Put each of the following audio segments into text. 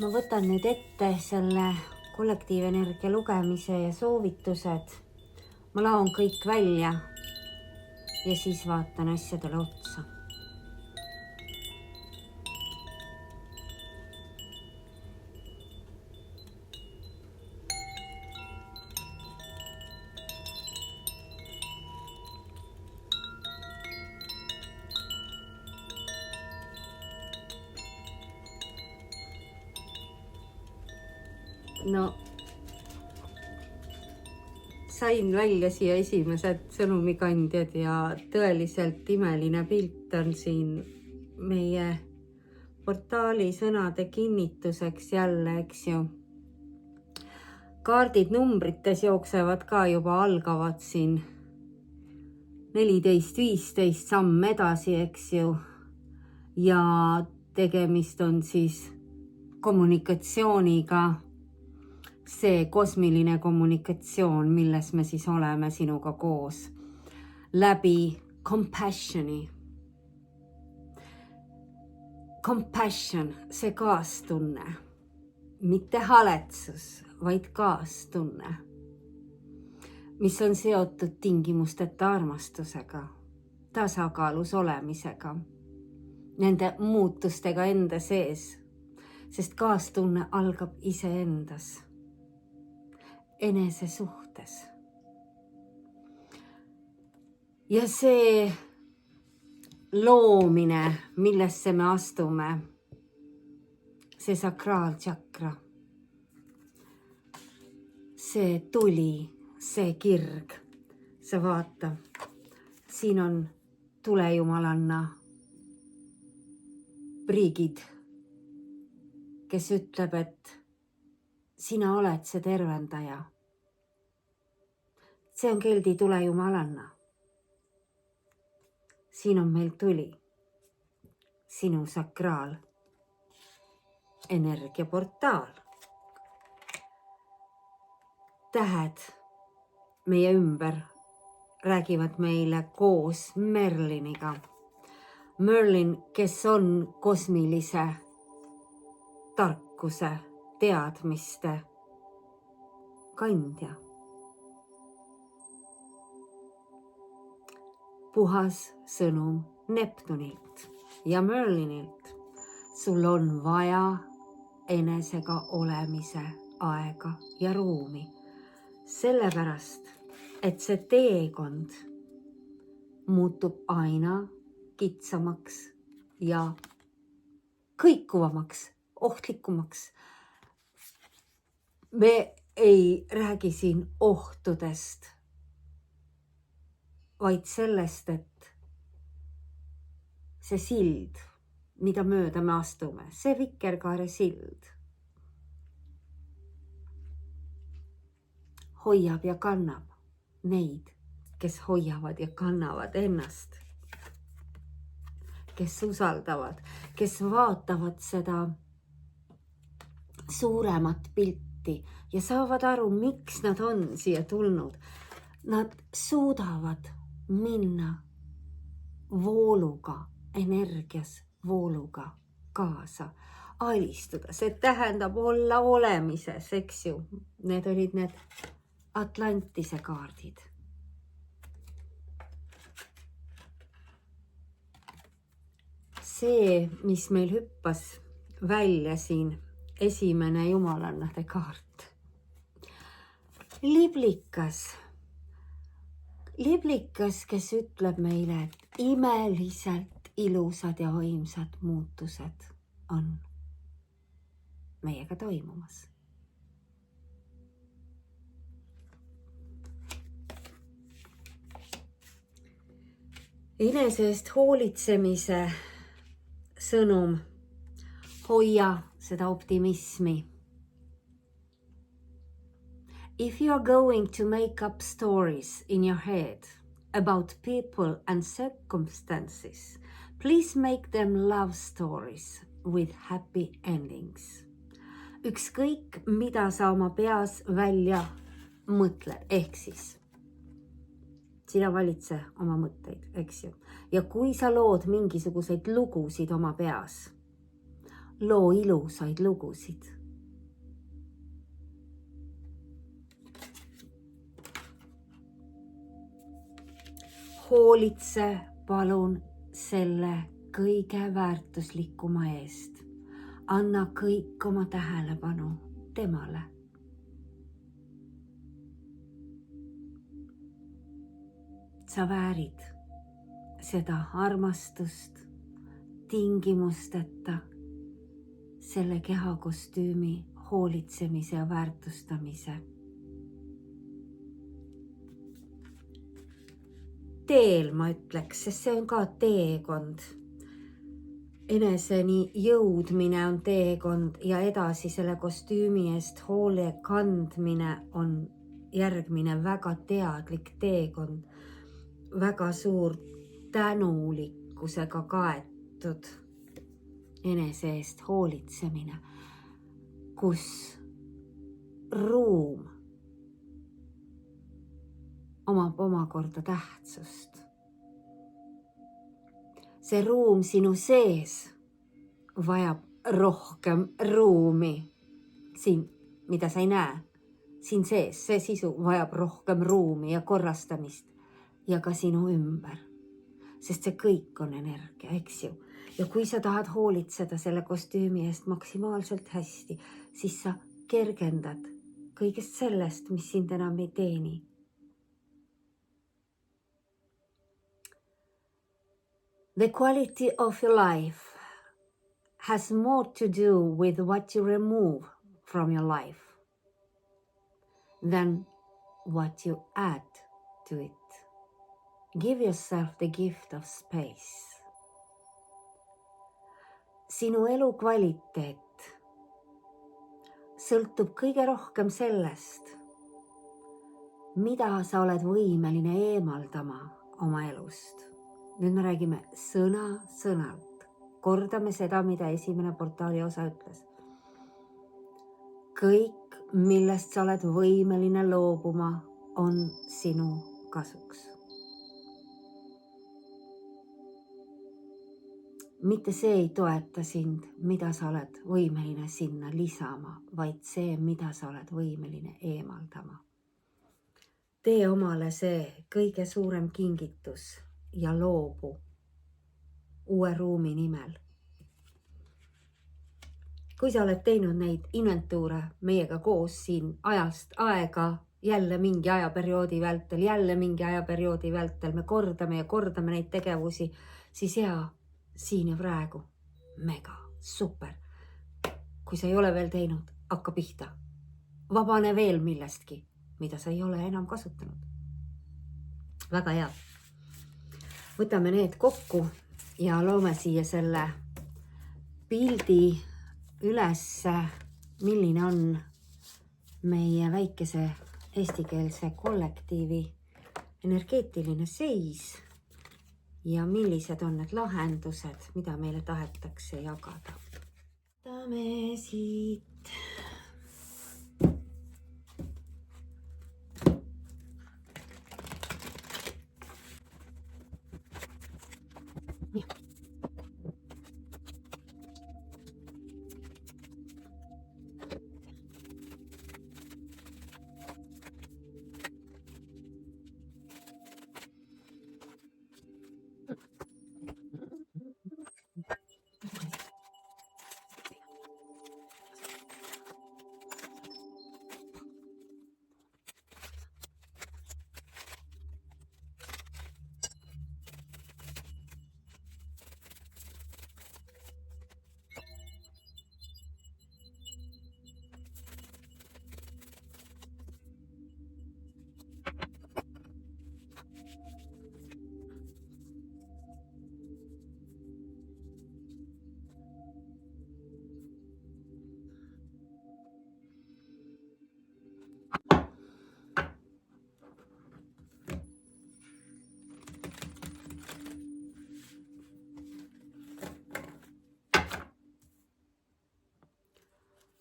Ma võtan nüüd ette selle kollektiivenergia lugemise ja soovitused. Ma laon kõik välja ja siis vaatan asjadele otsa. No, sain välja siia esimesed sõnumikandjad ja tõeliselt imeline pilt on siin meie portaali sõnade kinnituseks jälle, eks ju. Kaardid numbrites jooksevad ka juba, algavad siin 14-15 samm edasi, eks ju. Ja tegemist on siis kommunikatsiooniga, see kosmiline kommunikatsioon, milles me siis oleme sinuga koos, läbi compassion'i. Compassion, see kaastunne, mitte haletsus, vaid kaastunne, mis on seotud tingimusteta armastusega, tasakaalus olemisega, nende muutustega enda sees, sest kaastunne algab iseendas, enese suhtes. Ja see loomine, millesse me astume, see sakraaltšakra, see tuli, see kirg, sa vaata, siin on tulejumalanna Brigid, kes ütleb, et sina oled see tervendaja. See on keldi tulejumalanna. Siin on meil tuli, sinu sakraal, energiaportaal. Tähed meie ümber räägivad meile koos Merliniga. Merlin, kes on kosmilise tarkuse, teadmiste kandja. Puhas sõnum Neptunilt ja Merlinilt. Sul on vaja enesega olemise aega ja ruumi. Sellepärast, et see teekond muutub aina kitsamaks ja kõikuvamaks, ohtlikumaks. Me ei räägi siin ohtudest, vaid sellest, et see sild, mida mööda me astume, see vikerkaare sild, hoiab ja kannab neid, kes hoiavad ja kannavad ennast, kes usaldavad, kes vaatavad seda suuremat pilti ja saavad aru, miks nad on siia tulnud. Nad suudavad minna vooluga, energias vooluga kaasa, alistuda. See tähendab olla olemises, eks ju. Need olid need Atlantise kaardid. See, mis meil hüppas välja siin, esimene jumalannade kaart. Liblikas, kes ütleb meile, et imeliselt ilusad ja võimsad muutused on meiega toimumas. Enese eest hoolitsemise sõnum, hoia seda optimismi. If you are going to make up stories in your head about people and circumstances, please make them love stories with happy endings. Ükskõik, mida sa oma peas välja mõtled, ehk siis sina valitse oma mõtteid, eks ju. Ja kui sa lood mingisuguseid lugusid oma peas, loo ilusaid lugusid. Hoolitse palun selle kõige väärtuslikuma eest. Anna kõik oma tähelepanu temale. Sa väärid seda armastust tingimusteta, selle kehakostüümi hoolitsemise ja väärtustamise. Teel ma ütleks, sest see on ka teekond. Eneseni jõudmine on teekond ja edasi selle kostüümi eest hoole kandmine on järgmine väga teadlik teekond. Väga suur tänulikkusega kaetud enese eest hoolitsemine, kus ruum omab omakorda tähtsust. See ruum sinu sees vajab rohkem ruumi. Siin, mida sa ei näe, siin sees, see sisu vajab rohkem ruumi ja korrastamist. Ja ka sinu ümber, sest see kõik on energia, eks ju. Ja kui sa tahad hoolitseda selle kostüümi eest maksimaalselt hästi, siis sa kergendad kõigest sellest, mis sind enam ei teeni. The quality of your life has more to do with what you remove from your life than what you add to it. Give yourself the gift of space. Sinu elu kvaliteet sõltub kõige rohkem sellest, mida sa oled võimeline eemaldama oma elust. Nüüd me räägime sõnalt. Kordame seda, mida esimene portaali osa ütles. Kõik, millest sa oled võimeline loobuma, on sinu kasuks. Mitte see ei toeta sind, mida sa oled võimeline sinna lisama, vaid see, mida sa oled võimeline eemaldama. Tee omale see kõige suurem kingitus ja loobu uue ruumi nimel. Kui sa oled teinud neid inventuure meiega koos siin ajast aega, jälle mingi ajaperioodi vältel, me kordame ja kordame neid tegevusi, siis hea, siin ja praegu, mega, super. Kui sa ei ole veel teinud, hakka pihta. Vabane veel millestki, mida sa ei ole enam kasutanud. Väga hea. Võtame need kokku ja loome siia selle pildi ülesse, milline on meie väikese eestikeelse kollektiivi energeetiline seis. Ja millised on need lahendused, mida meile tahetakse jagada. Võtame siit.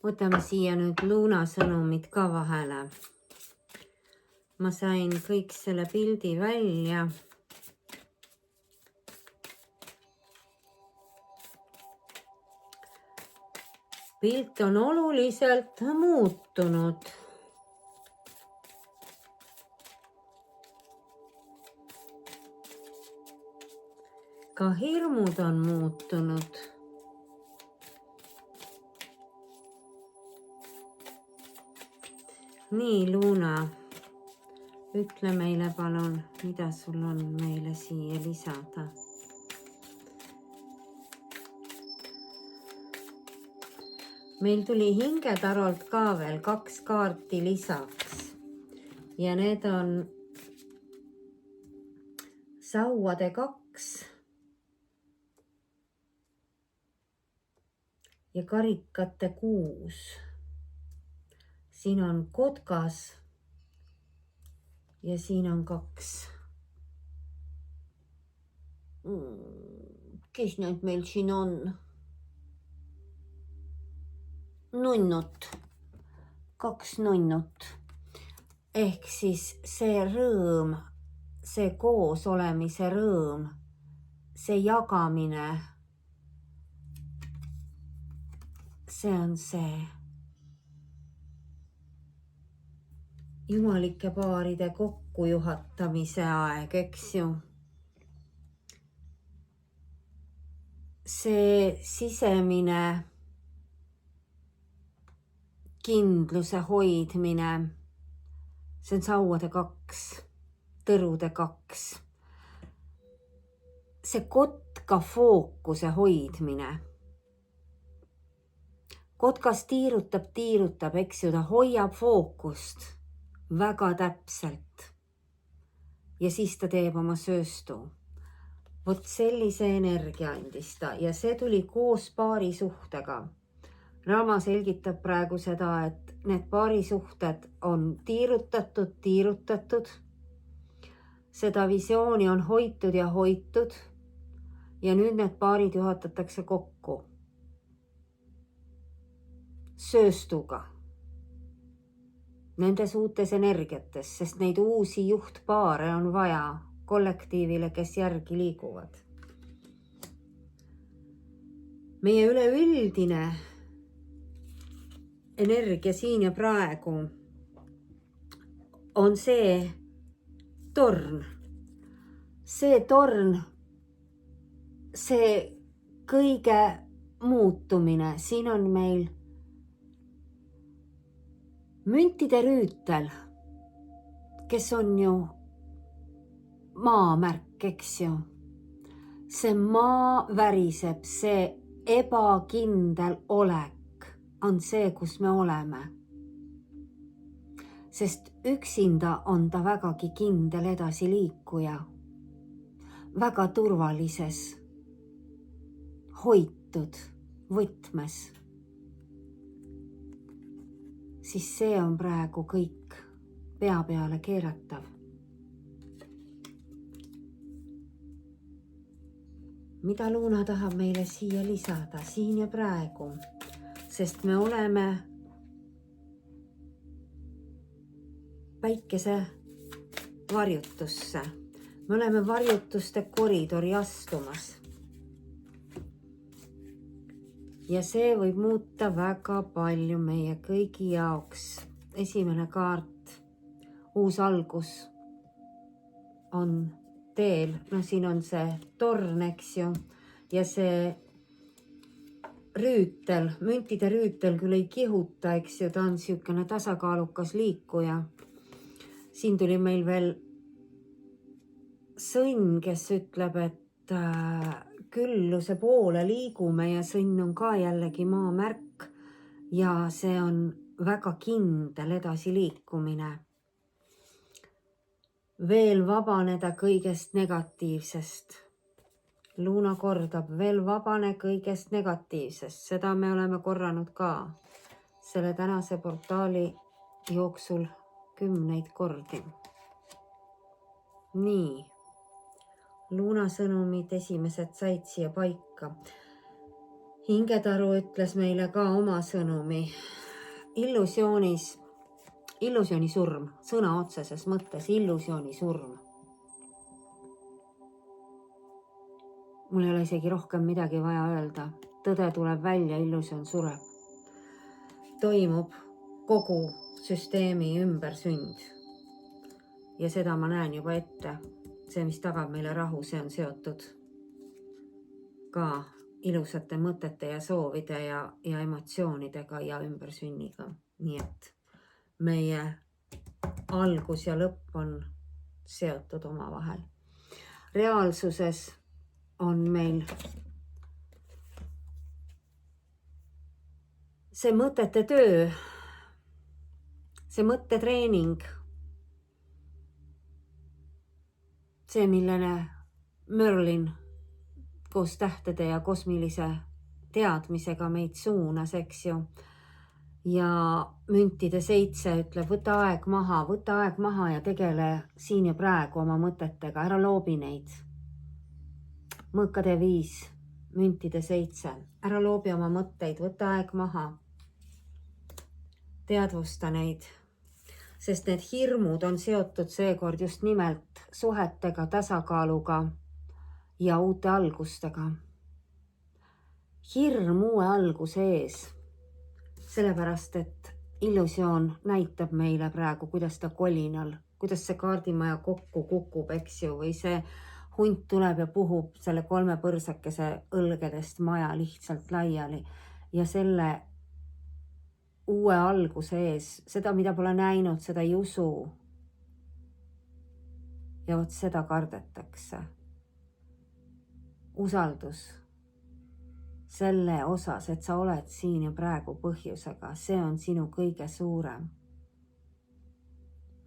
Võtame siia nüüd Luuna sõnumid ka vahele. Ma sain kõik selle pildi välja. pilt on oluliselt muutunud. Ka hirmud on muutunud. Nii, Luna, ütle meile palun, mida sul on meile siia lisada. Meil tuli hingetarolt ka veel 2 kaarti lisaks ja need on sauade 2 ja karikate 6. Siin on kotkas ja siin on 2. Kes need meil siin on? Nunnut, 2 nunnut. Ehk siis see rõõm, see koos olemise rõõm, see jagamine, see on see jumalike paaride kokkujuhatamise aeg, eks ju. See sisemine kindluse hoidmine, see on sauade 2, tõrude 2. See kotka fookuse hoidmine. Kotkas tiirutab, eks ju, ta hoiab fookust väga täpselt. Ja siis ta teeb oma sööstu. Vot sellise energia andis ta ja see tuli koos paarisuhtega. Rama selgitab praegu seda, et need paarisuhted on tiirutatud. Seda visiooni on hoitud ja hoitud. Ja nüüd need paarid juhatatakse kokku. Sööstuga. Nendes uutes energiates, sest neid uusi juhtpaare on vaja kollektiivile, kes järgi liiguvad. Meie üleüldine energia siin ja praegu on see torn. See torn, see kõige muutumine. Siin on meil müntide rüütel, kes on ju maamärk, eks ju. See maa väriseb, see ebakindel olek on see, kus me oleme. Sest üksinda on ta vägagi kindel edasiliikuja. Väga turvalises, hoitud võtmes. Siis see on praegu kõik pea peale keeratav. Mida Luna tahab meile siia lisada, siin ja praegu? Sest me oleme päikese varjutusse. Me oleme varjutuste koridori astumas. Ja see võib muuta väga palju meie kõigi jaoks. Esimene kaart, uus algus on teel. No siin on see torn, eks ju. Ja see rüütel, müntide rüütel küll ei kihuta, eks ju, ta on siukene tasakaalukas liikuja. Siin tuli meil veel sõnn, kes ütleb, et külluse poole liigume ja sõnn on ka jällegi maamärk ja see on väga kindel edasiliikumine. Veel vabaneda kõigest negatiivsest. Luna kordab, veel vabane kõigest negatiivsest. Seda me oleme korranud ka selle tänase portaali jooksul 10 kordi. Nii. Luna sõnumid esimesed said siia paika. Hingetaru ütles meile ka oma sõnumi. Illusiooni surm, sõna otseses mõttes illusiooni surm. Mul ei ole isegi rohkem midagi vaja öelda. Tõde tuleb välja, illusioon sureb. toimub kogu süsteemi ümbersünd. Ja seda ma näen juba ette. See, mis tagab meile rahu, see on seotud ka ilusate mõtete ja soovide ja emotsioonidega ja ümbersünniga. Nii et meie algus ja lõpp on seotud omavahel. Reaalsuses on meil see mõtete töö, see mõttetreening, see, millele Merlin koos tähtede ja kosmilise teadmisega meid suunas, eks ju. Ja müntide 7 ütleb, võta aeg maha ja tegele siin ja praegu oma mõtetega, ära loobi neid. Mõõkade 5, müntide 7, ära loobi oma mõtteid, võta aeg maha. Teadvusta neid, sest need hirmud on seotud seekord just nimelt suhetega, tasakaaluga ja uute algustega. Hirm uue alguse ees. Sellepärast, et illusioon näitab meile praegu, kuidas ta kolinal, kuidas see kaardimaja kokku kukub, eks ju, või see hunt tuleb ja puhub selle 3 põrsakese õlgedest maja lihtsalt laiali. Ja selle uue alguse ees, seda, mida pole näinud, seda ei usu. Ja vot seda kardetakse. Usaldus. Selle osas, et sa oled siin ja praegu põhjusega, see on sinu kõige suurem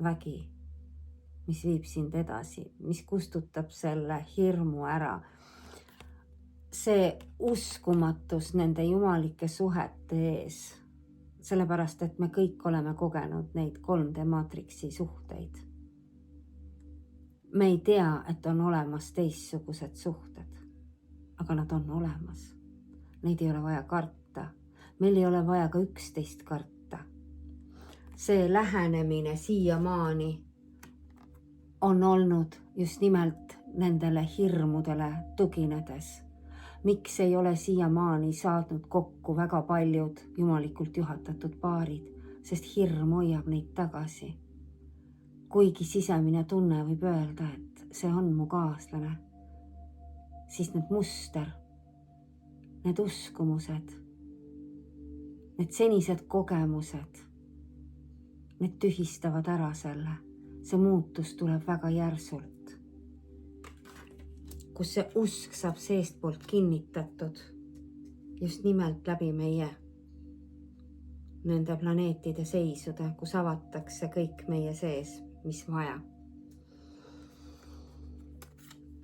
vägi, mis viib sind edasi, mis kustutab selle hirmu ära. See uskumatus nende jumalike suhete ees, sellepärast, et me kõik oleme kogenud neid 3D maatriksi suhteid. Me ei tea, et on olemas teistsugused suhted, aga nad on olemas. Neid ei ole vaja karta. Meil ei ole vaja ka üksteist karta. See lähenemine siiamaani on olnud just nimelt nendele hirmudele tuginedes. Miks ei ole siiamaani saadnud kokku väga paljud jumalikult juhatatud paarid, sest hirm hoiab neid tagasi. Kuigi sisemine tunne võib öelda, et see on mu kaaslane, siis need muster, need uskumused, need senised kogemused, need tühistavad ära selle. See muutus tuleb väga järsult. Kus see usk saab seestpoolt kinnitatud just nimelt läbi meie nende planeetide seisude, kus avatakse kõik meie sees, mis vaja.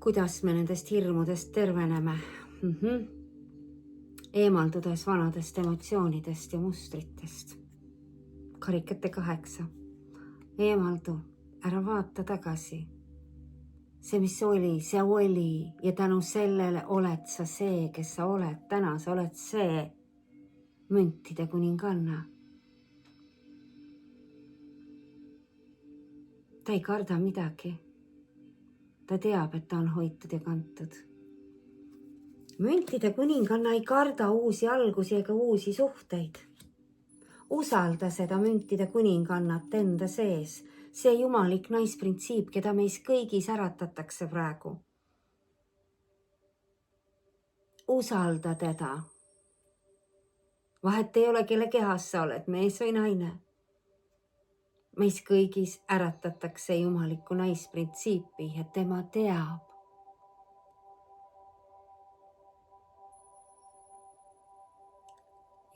Kuidas me nendest hirmudest terveneme? Eemaldudes vanadest emotsioonidest ja mustritest. Karikate 8. Eemaldu, ära vaata tagasi. See, mis oli, see oli ja tänu sellele oled sa see, kes sa oled täna. Sa oled see müntide kuninganna. Ta ei karda midagi. Ta teab, et ta on hoitud ja kantud. Müntide kuninganna ei karda uusi algusi ega uusi suhteid. Usalda seda müntide kuningannat enda sees. See jumalik naisprintsiip, keda meis kõigis äratatakse praegu. Usalda teda. Vahet ei ole, kelle kehas sa oled, mees või naine. Meis kõigis äratatakse jumalikku naisprintsiipi ja tema teab.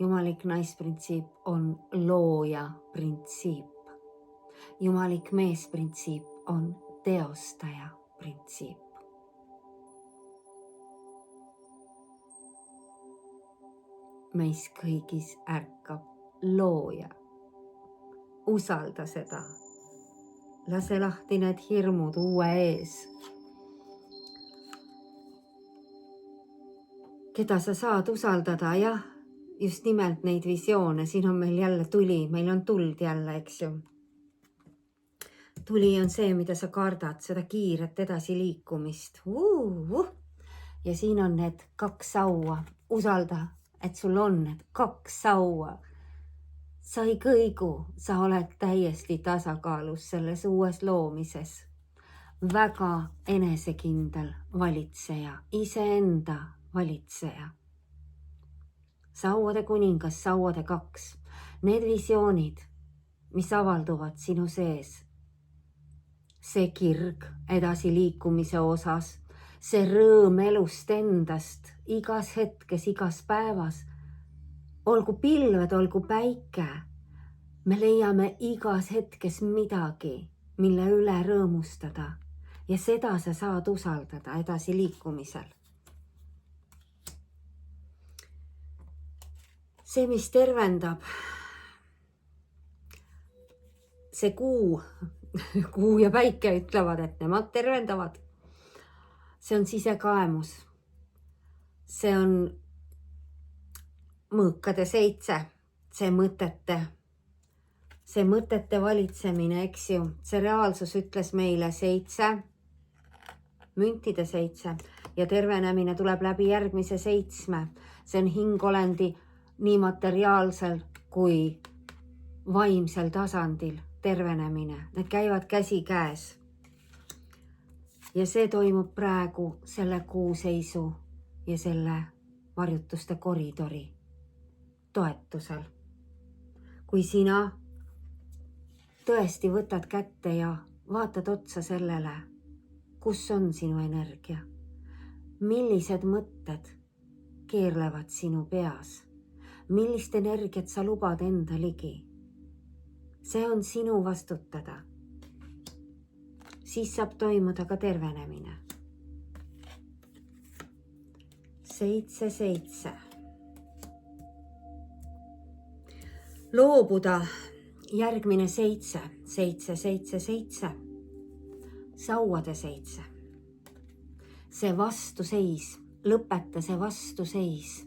Jumalik naisprintsiip on looja printsiip. Jumalik meesprintsiip on teostaja printsiip. Meis kõigis ärkab looja. Usalda seda. Lase lahti need hirmud uue ees. Keda sa saad usaldada, jah? Just nimelt neid visioone, siin on meil jälle tuli, meil on tuld jälle, eks ju. Tuli on see, mida sa kardad, seda kiiret edasi liikumist. Ja siin on need 2 saua. Usalda, et sul on need 2 saua. sa ei kõigu, sa oled täiesti tasakaalus selles uues loomises. Väga enesekindel valitseja, iseenda valitseja. Sauade kuningas, sauade 2. Need visioonid, mis avalduvad sinu sees. See kirg edasiliikumise osas, see rõõm elust endast, igas hetkes, igas päevas. Olgu pilved, olgu päike. Me leiame igas hetkes midagi, mille üle rõõmustada. Ja seda sa saad usaldada edasiliikumisel. See, mis tervendab, see kuu ja päike ütlevad, et nemad tervendavad. See on sisekaemus. See on mõõkade 7, see mõtete valitsemine, eks ju. See reaalsus ütles meile 7, müntide 7 ja tervenemine tuleb läbi järgmise 7. See on hingolendi nii materiaalsel kui vaimsel tasandil tervenemine. Need käivad käsikäes. Ja see toimub praegu selle kuuseisu ja selle varjutuste koridori toetusel. Kui sina tõesti võtad kätte ja vaatad otsa sellele, kus on sinu energia, millised mõtted keerlevad sinu peas, millist energiat sa lubad enda ligi. See on sinu vastutada. Siis saab toimuda ka tervenemine. 7. Loobuda järgmine 7. Sauade 7. See vastuseis, lõpeta see vastuseis,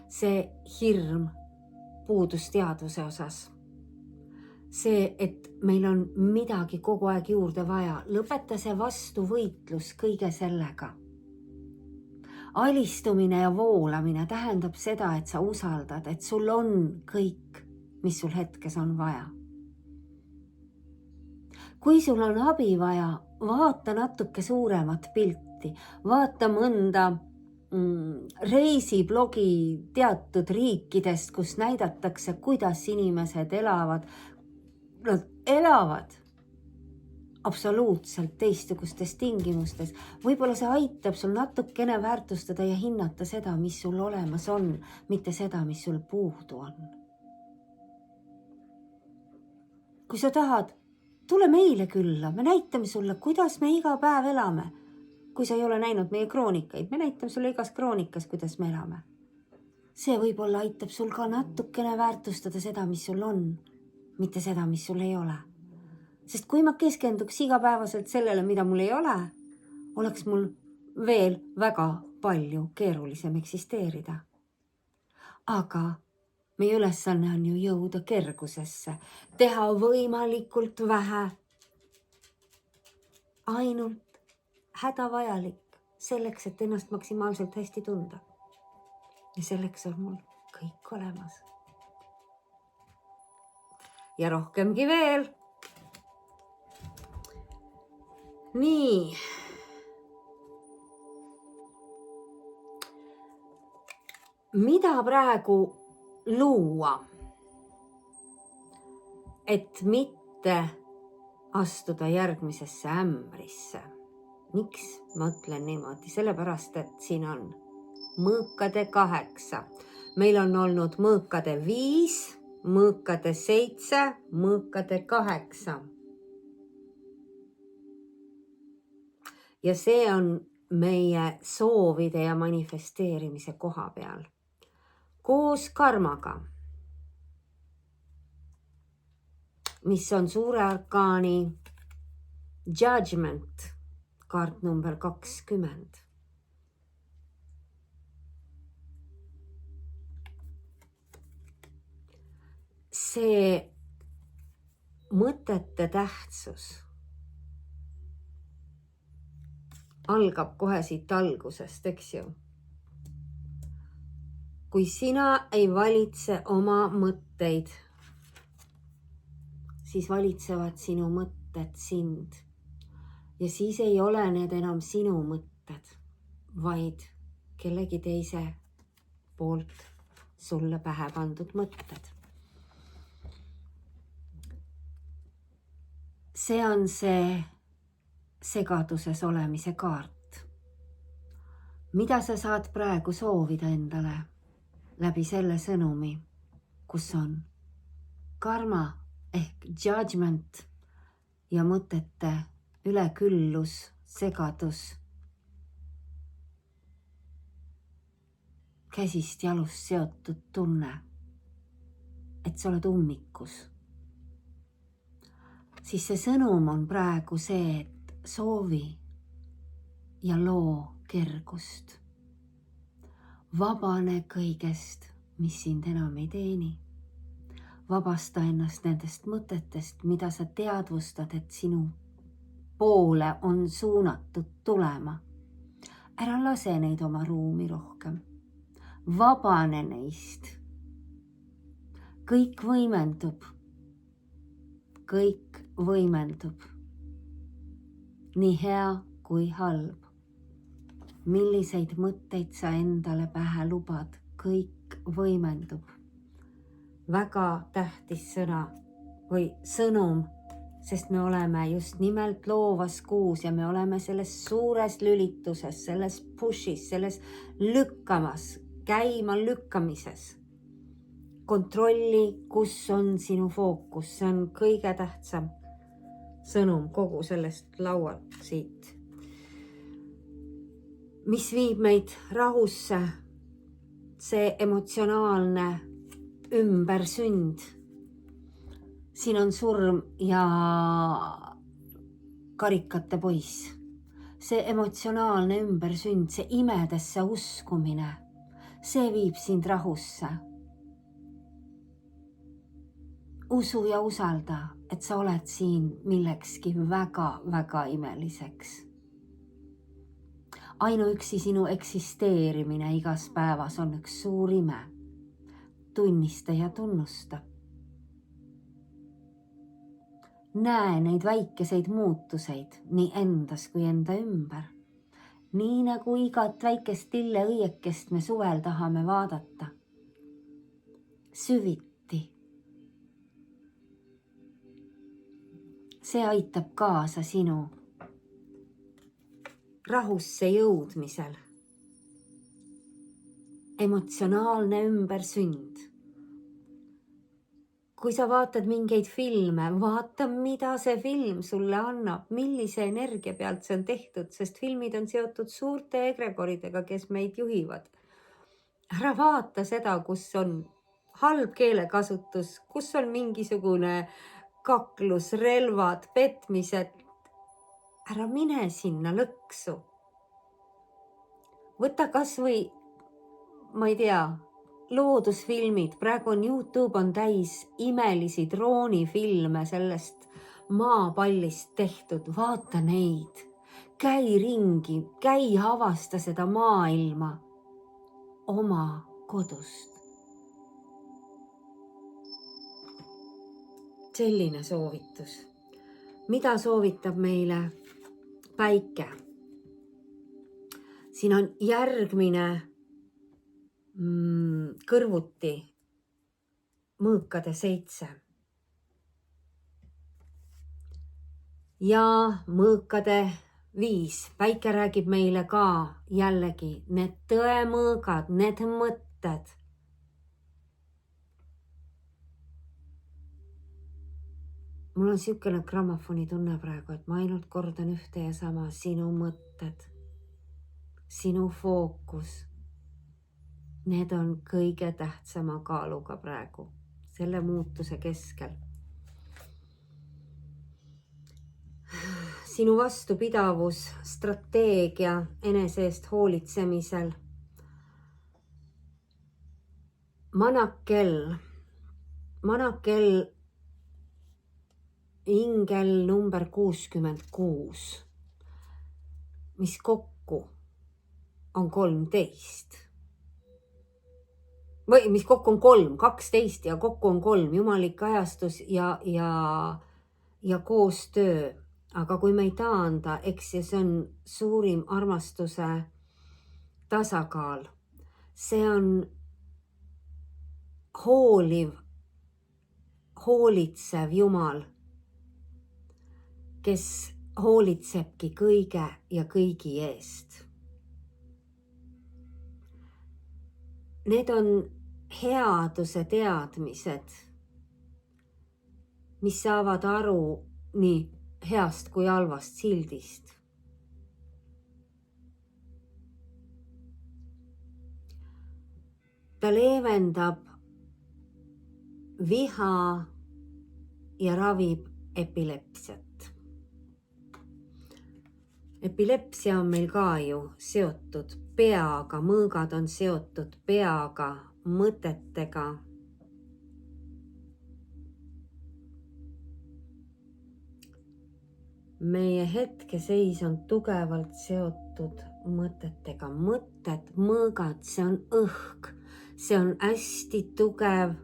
see hirm puudusteadvuse osas. See, et meil on midagi kogu aeg juurde vaja, lõpeta see vastuvõitlus kõige sellega. Alistumine ja voolamine tähendab seda, et sa usaldad, et sul on kõik, mis sul hetkes on vaja. Kui sul on abi vaja, vaata natuke suuremat pilti, vaata mõnda reisiblogi teatud riikidest, kus näidatakse, kuidas inimesed elavad. Nad elavad absoluutselt teistsugustes tingimustes. Võib-olla see aitab sul natukene väärtustada ja hinnata seda, mis sul olemas on, mitte seda, mis sul puudu on. Kui sa tahad, tule meile külla, me näitame sulle, kuidas me iga päev elame. Kui sa ei ole näinud meie kroonikaid, me näitame sulle igas kroonikas, kuidas me elame. See võib-olla aitab sul ka natukene väärtustada seda, mis sul on, mitte seda, mis sul ei ole. Sest kui ma keskenduks igapäevaselt sellele, mida mul ei ole, oleks mul veel väga palju keerulisem eksisteerida. Aga meie ülesanne on ju jõuda kergusesse, teha võimalikult vähe, ainult hädavajalik selleks, et ennast maksimaalselt hästi tunda. Ja selleks on mul kõik olemas. Ja rohkemgi veel. Nii. Mida praegu luua, et mitte astuda järgmisesse ämbrisse? Miks ma ütlen niimoodi? Sellepärast, et siin on mõõkade 8. Meil on olnud mõõkade 5, mõõkade 7, mõõkade 8. Ja see on meie soovide ja manifesteerimise koha peal. Koos karmaga, mis on suure arkaani Judgment, kaart number 20. See mõtete tähtsus algab kohe siit algusest, eks ju. Kui sina ei valitse oma mõtteid siis valitsevad sinu mõtted sind. Ja siis ei ole need enam sinu mõtted, vaid kellegi teise poolt sulle pähe pandud mõtted. See on see segaduses olemise kaart. Mida sa saad praegu soovida endale läbi selle sõnumi, kus on karma ehk judgment ja mõtete üleküllus, segadus, käsist jalust seotud tunne, et sa oled ummikus. Siis see sõnum on praegu see, et soovi ja loo kergust. Vabane kõigest, mis sind enam ei teeni. Vabasta ennast nendest mõtetest, mida sa teadvustad, et sinu poole on suunatud tulema. Ära lase neid oma ruumi rohkem. Vabane neist. Kõik võimendub. Kõik võimendub. Nii hea kui halb. Milliseid mõtteid sa endale pähe lubad, kõik võimendub. Väga tähtis sõna või sõnum, sest me oleme just nimelt loovas kuus ja me oleme selles suures lülituses, selles push'is, selles lükkamas, käima lükkamises. Kontrolli, kus on sinu fookus, see on kõige tähtsam sõnum kogu sellest laualt siit. Mis viib meid rahusse, see emotsionaalne ümbersünd. Siin on surm ja karikate poiss. See emotsionaalne ümbersünd, see imedesse uskumine, see viib sind rahusse. Usu ja usalda, et sa oled siin millekski väga imeliseks. Ainuüksi sinu eksisteerimine igas päevas on üks suur ime. Tunnista ja tunnusta. Näe neid väikeseid muutuseid nii endas kui enda ümber. Nii nagu igat väikest lilleõiekest me suvel tahame vaadata. Süviti. See aitab kaasa sinu rahusse jõudmisel. Emotsionaalne ümbersünd. Kui sa vaatad mingeid filme, vaata, mida see film sulle annab, millise energia pealt see on tehtud, sest filmid on seotud suurte egregoridega, kes meid juhivad. Ära vaata seda, kus on halb keelekasutus, kus on mingisugune kaklus, relvad, petmised. Ära mine sinna lõksu. Võta kas või, ma ei tea, loodusfilmid. Praegu on YouTube on täis imelisi droonifilme sellest maapallist tehtud. Vaata neid. Käi ringi, käi avasta seda maailma oma kodust. Selline soovitus. Mida soovitab meile päike? Siin on järgmine kõrvuti mõõkade 7. Ja mõõkade 5. Päike räägib meile ka jällegi need tõemõõgad, need mõtted. Mul on siukene grammofoni tunne praegu, et ma ainult kordan ühte ja sama. Sinu mõtted, sinu fookus. Need on kõige tähtsama kaaluga praegu, selle muutuse keskel. Sinu vastupidavus, strateegia enese eest hoolitsemisel. Manakell. Manakell ingel number 66, mis kokku on 13. või mis kokku on 3, 12 ja kokku on 3, jumalik ajastus ja koostöö. Aga kui me ei taanda, eks see on suurim armastuse tasakaal. See on hoolitsev Jumal, kes hoolitsebki kõige ja kõigi eest. Need on headuse teadmised, mis saavad aru nii heast kui halvast sildist. Ta leevendab viha ja ravib epilepsiat. Epilepsia on meil ka ju seotud peaga, mõõgad on seotud peaga, mõtetega. Meie hetkeseis on tugevalt seotud mõtetega. Mõtted, mõõgad, see on õhk, see on hästi tugev.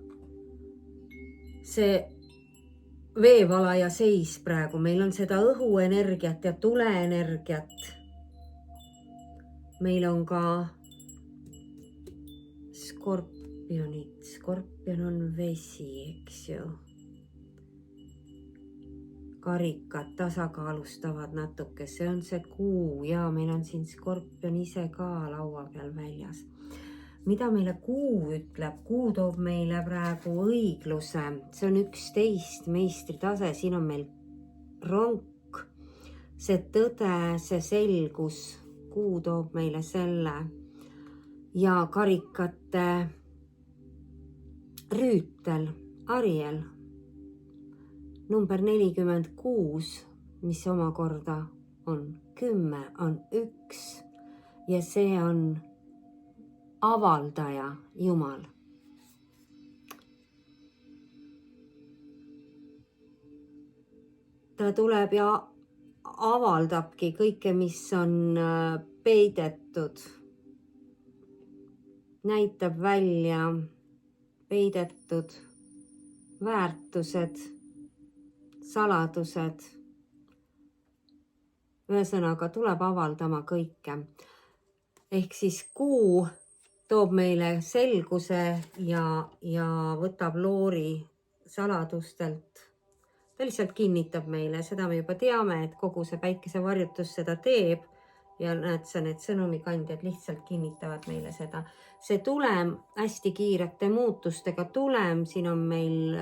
See veevalaja seis praegu, meil on seda õhuenergiat ja tuleenergiat. Meil on ka skorpionid, skorpion on vesi, eks ju. Karikad tasakaalustavad natuke, see on see kuu ja meil on siin skorpion ise ka laua peal väljas. Mida meile kuu ütleb? Kuu toob meile praegu õigluse, see on 11 meistritase, siin on meil ronk, see tõde, see selgus, kuu toob meile selle ja karikate rüütel, Ariel, number 46, mis omakorda on 10, on 1 ja see on avaldaja Jumal. Ta tuleb ja avaldabki kõike, mis on peidetud. Näitab välja peidetud väärtused, saladused. Ühesõnaga tuleb avaldama kõike. Ehk siis kuu toob meile selguse ja võtab loori saladustelt. Ta lihtsalt kinnitab meile, seda me juba teame, et kogu see päikesevarjutus seda teeb ja näed sa, need sõnumikandjad lihtsalt kinnitavad meile seda. See tulem, hästi kiirete muutustega tulem, siin on meil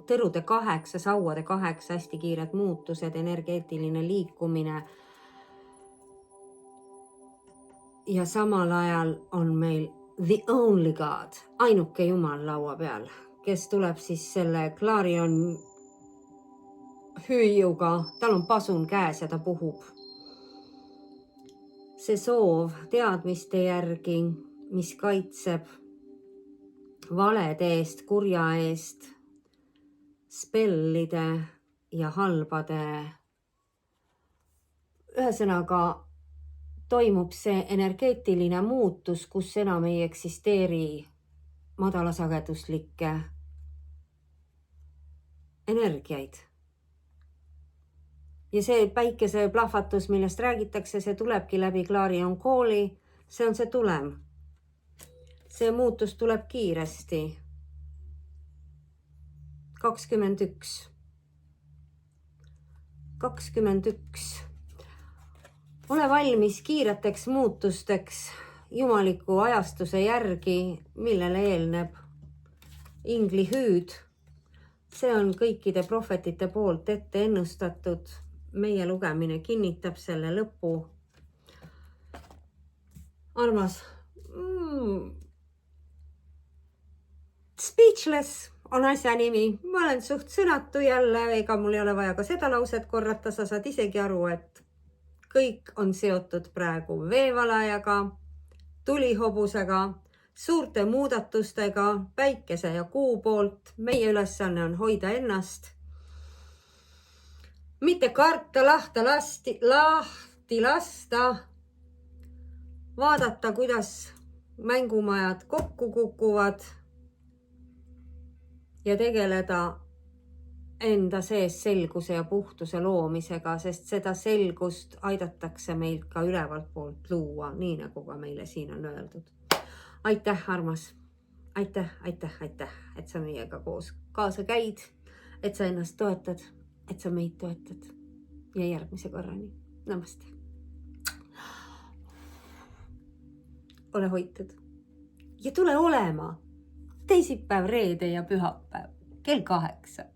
tõrude 8, sauade 8, hästi kiired muutused, energeetiline liikumine. Ja samal ajal on meil the only God, ainuke Jumal laua peal, kes tuleb siis selle klaarion hüüuga, tal on pasun käes ja ta puhub. See soov teadmiste järgi, mis kaitseb valede eest, kurja eest, spellide ja halbade. Ühesõnaga, toimub see energeetiline muutus, kus enam ei eksisteeri madalasageduslikke energiaid. Ja see päikese plahvatus, millest räägitakse, see tulebki läbi klaarion kooli, see on see tulem. See muutus tuleb kiiresti. 21. Ole valmis kiireteks muutusteks jumaliku ajastuse järgi, millele eelneb ingli hüüd. See on kõikide prohvetite poolt ette ennustatud. Meie lugemine kinnitab selle lõpu. Armas. Speechless on asja nimi. Ma olen suht sõnatu jälle, ega mul ei ole vaja ka seda lauset korrata. Sa saad isegi aru, et kõik on seotud praegu veevalajaga, tulihobusega, suurte muudatustega, päikese ja kuu poolt. Meie ülesanne on hoida ennast. Mitte karta, lahti lasta. Vaadata, kuidas mängumajad kokku kukuvad ja tegeleda enda sees selguse ja puhtuse loomisega, sest seda selgust aidatakse meil ka ülevalt poolt luua, nii nagu ka meile siin on öeldud. Aitäh, armas! Aitäh, aitäh, aitäh, et sa meiega koos kaasa käid, et sa ennast toetad, et sa meid toetad ja järgmise korrani. Namaste. Ole hoitud ja tule olema teisipäev, reede ja pühapäev kell 8.